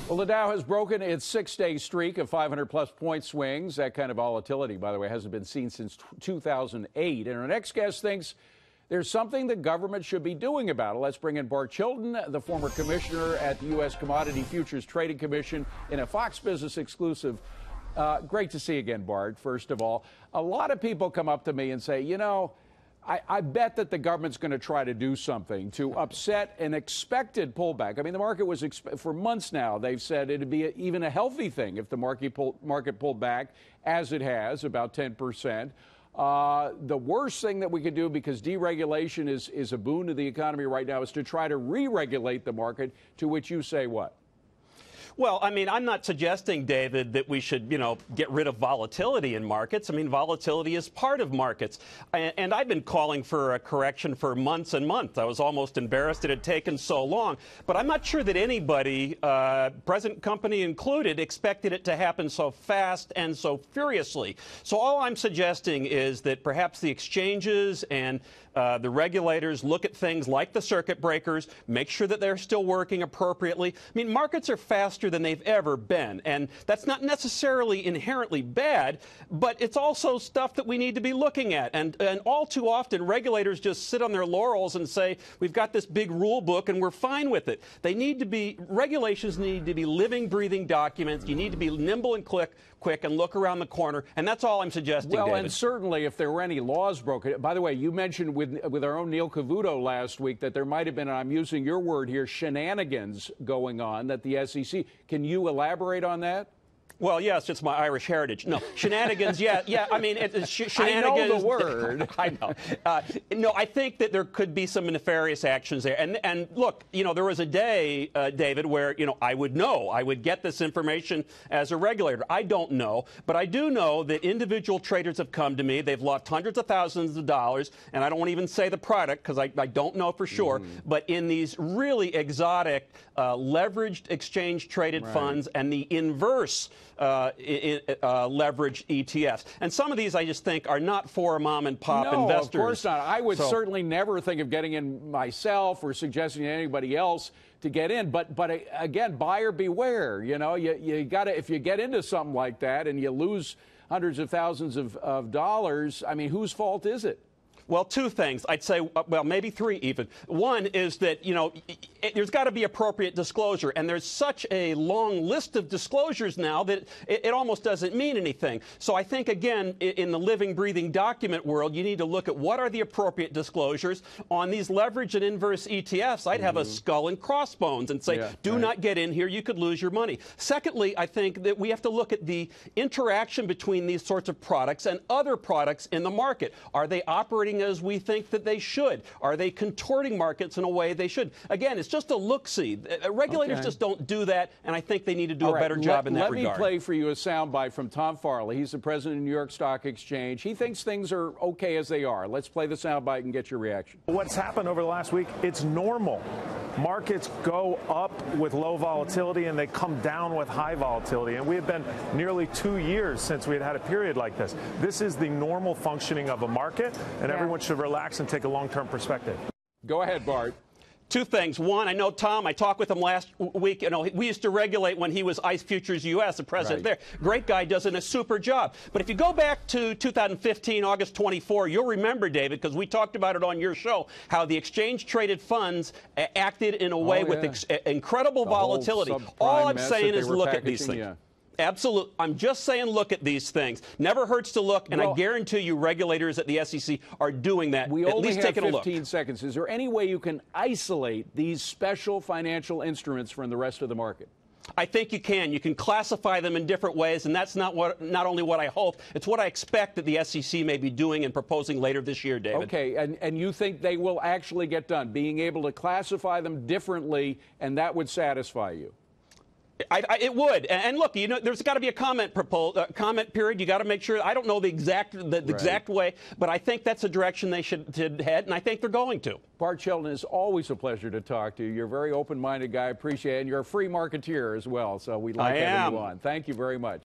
Well, the Dow has broken its six-day streak of 500-plus point swings. That kind of volatility, by the way, hasn't been seen since 2008. And our next guest thinks there's something the government should be doing about it. Let's bring in Bart Chilton, the former commissioner at the U.S. Commodity Futures Trading Commission, in a Fox Business exclusive. Great to see you again, Bart, first of all. A lot of people come up to me and say, you know, I bet that the government's going to try to do something to upset an expected pullback. I mean, the market was, for months now, they've said it'd be even a healthy thing if the market pulled back, as it has, about 10%. The worst thing that we could do, because deregulation is a boon to the economy right now, is to try to re-regulate the market, to which you say what? Well, I mean, I'm not suggesting, David, that we should, get rid of volatility in markets. I mean, volatility is part of markets. And I've been calling for a correction for months and months. I was almost embarrassed it had taken so long. But I'm not sure that anybody, present company included, expected it to happen so fast and so furiously. So all I'm suggesting is that perhaps the exchanges and the regulators look at things like the circuit breakers, make sure that they're still working appropriately. I mean, markets are faster than they've ever been, and that's not necessarily inherently bad, but it's also stuff that we need to be looking at. And all too often, regulators just sit on their laurels and say, we've got this big rule book and we're fine with it. Regulations need to be living, breathing documents. You need to be nimble and quick and look around the corner, and that's all I'm suggesting, Well, David. And certainly if there were any laws broken. By the way, you mentioned with our own Neil Cavuto last week that there might have been, and I'm using your word here, shenanigans going on that the SEC. Can you elaborate on that? Well, yes, it's my Irish heritage. No, shenanigans, yeah. I mean, shenanigans. I know the word. I know. No, I think that there could be some nefarious actions there. And look, there was a day, David, where, I would know. I would get this information as a regulator. I don't know. But I do know that individual traders have come to me. They've lost hundreds of thousands of dollars. And I don't want to even say the product because I don't know for sure. But in these really exotic leveraged exchange-traded funds and the inverse leveraged ETFs. And some of these I just think are not for mom-and-pop investors. No, of course not. I would certainly never think of getting in myself or suggesting to anybody else to get in. But again, buyer beware. You got to, if you get into something like that and you lose hundreds of thousands of dollars, I mean, whose fault is it? Well, two things. I'd say, well, maybe three even. One is that, there's got to be appropriate disclosure. And there's such a long list of disclosures now that it almost doesn't mean anything. So I think, again, in the living, breathing document world, you need to look at what are the appropriate disclosures. On these leverage and inverse ETFs, I'd have a skull and crossbones and say, do not get in here. You could lose your money. Secondly, I think that we have to look at the interaction between these sorts of products and other products in the market. Are they operating as we think that they should? Are they contorting markets in a way they should? Again, it's just a look-see. Regulators just don't do that, and I think they need to do a better job in that regard. Let me play for you a soundbite from Tom Farley. He's the president of New York Stock Exchange. He thinks things are okay as they are. Let's play the soundbite and get your reaction. What's happened over the last week, it's normal. Markets go up with low volatility and they come down with high volatility. And we have been nearly 2 years since we had a period like this. This is the normal functioning of a market, and everyone should relax and take a long-term perspective. Go ahead, Bart. Two things. One, I know Tom, I talked with him last week. We used to regulate when he was ICE Futures US, the president there. Great guy, does a super job. But if you go back to 2015, August 24, you'll remember, David, because we talked about it on your show, how the exchange-traded funds acted in a way with incredible volatility. All I'm saying is look at these things. Absolutely. I'm just saying look at these things. Never hurts to look, and I guarantee you regulators at the SEC are doing that. We at only least have taking a look. 15 seconds. Is there any way you can isolate these special financial instruments from the rest of the market? I think you can. You can classify them in different ways, and that's not only what I hope, it's what I expect that the SEC may be doing and proposing later this year, David. Okay, and you think they will actually get done, being able to classify them differently, and that would satisfy you? It would, and look, there's got to be a comment period. You got to make sure. I don't know the exact way, but I think that's the direction they should head, and I think they're going to. Bart Chilton, is always a pleasure to talk to you. You're a very open-minded guy. I appreciate it, and you're a free marketeer as well. So we'd like having you on. Thank you very much.